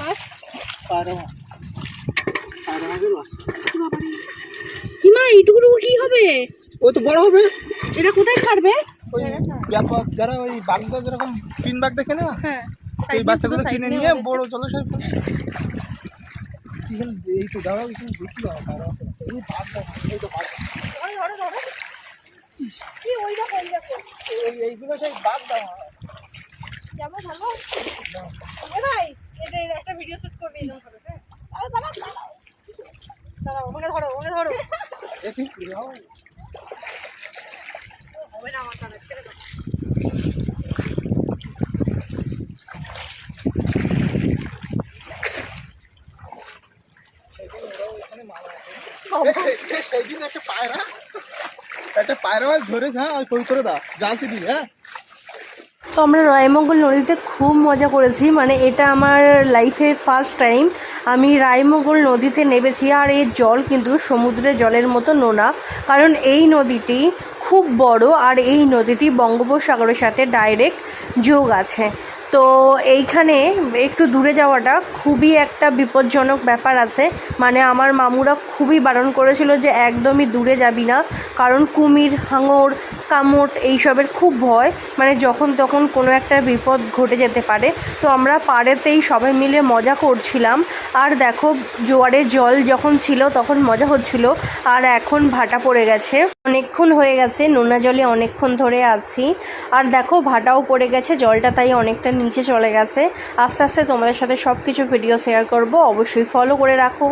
মাছ? পায়রা মাছ। পায়রা মাছেরও আছে। কি মা এইটুকু কি হবে? ওই তো বড় হবে। এটা কোথায় ছাড়বে? ওই ব্যাপক যারা ওই বাগদা যেরকম তিন বাগ দেখে না, হ্যাঁ এই বাচ্চাগুলো কিনে নিয়ে বড় জলাশয় এই তো দাঁড়াও, এখানে দেখি দাও পায়রা মাছ। এই বাঘ দাও, এই তো বাঘ। কি ওই দেখো এইগুলো সেই বাঘ দাও। যাবো ভালো ভাই, এটা একটা ভিডিও শুট করবি এরকম করে। হ্যাঁ দাঁড়াও ওকে ধরো দেখি হবে না আমার দ্বারা, ছেড়ে দাও। সেইদিন একটা পায়রা মাছ ধরেছে। হ্যাঁ ওই করে দাও, জালতে দিই। হ্যাঁ তো আমরা রায়মঙ্গল নদীতে খুব মজা করেছি, মানে এটা আমার লাইফে ফার্স্ট টাইম আমি রায়মঙ্গল নদীতে নেমেছি। আর এর জল কিন্তু সমুদ্রের জলের মতো নোনা, কারণ এই নদীটি খুব বড় আর এই নদীটি বঙ্গোপসাগরের সাথে ডাইরেক্ট যোগ আছে। তো এইখানে একটু দূরে যাওয়াটা খুবই একটা বিপজ্জনক ব্যাপার আছে, মানে আমার মামুরা খুবই বারণ করেছিল যে একদমই দূরে যাবি না, কারণ কুমির, হাঙর, কামড় এইসবের খুব ভয়, মানে যখন তখন কোনো একটা বিপদ ঘটে যেতে পারে। তো আমরা পাড়েতেই সবাই মিলে মজা করছিলাম। আর দেখো জোয়ারের জল যখন ছিল তখন মজা হচ্ছিল, আর এখন ভাটা পড়ে গেছে, অনেকক্ষণ হয়ে গেছে নোনা জলে অনেকক্ষণ ধরে আছি। আর দেখো ভাটাও পড়ে গেছে, জলটা তাই অনেকটা নিচে চলে গেছে। আস্তে আস্তে তোমাদের সাথে সব কিছু ভিডিও শেয়ার করব, অবশ্যই ফলো করে রাখো।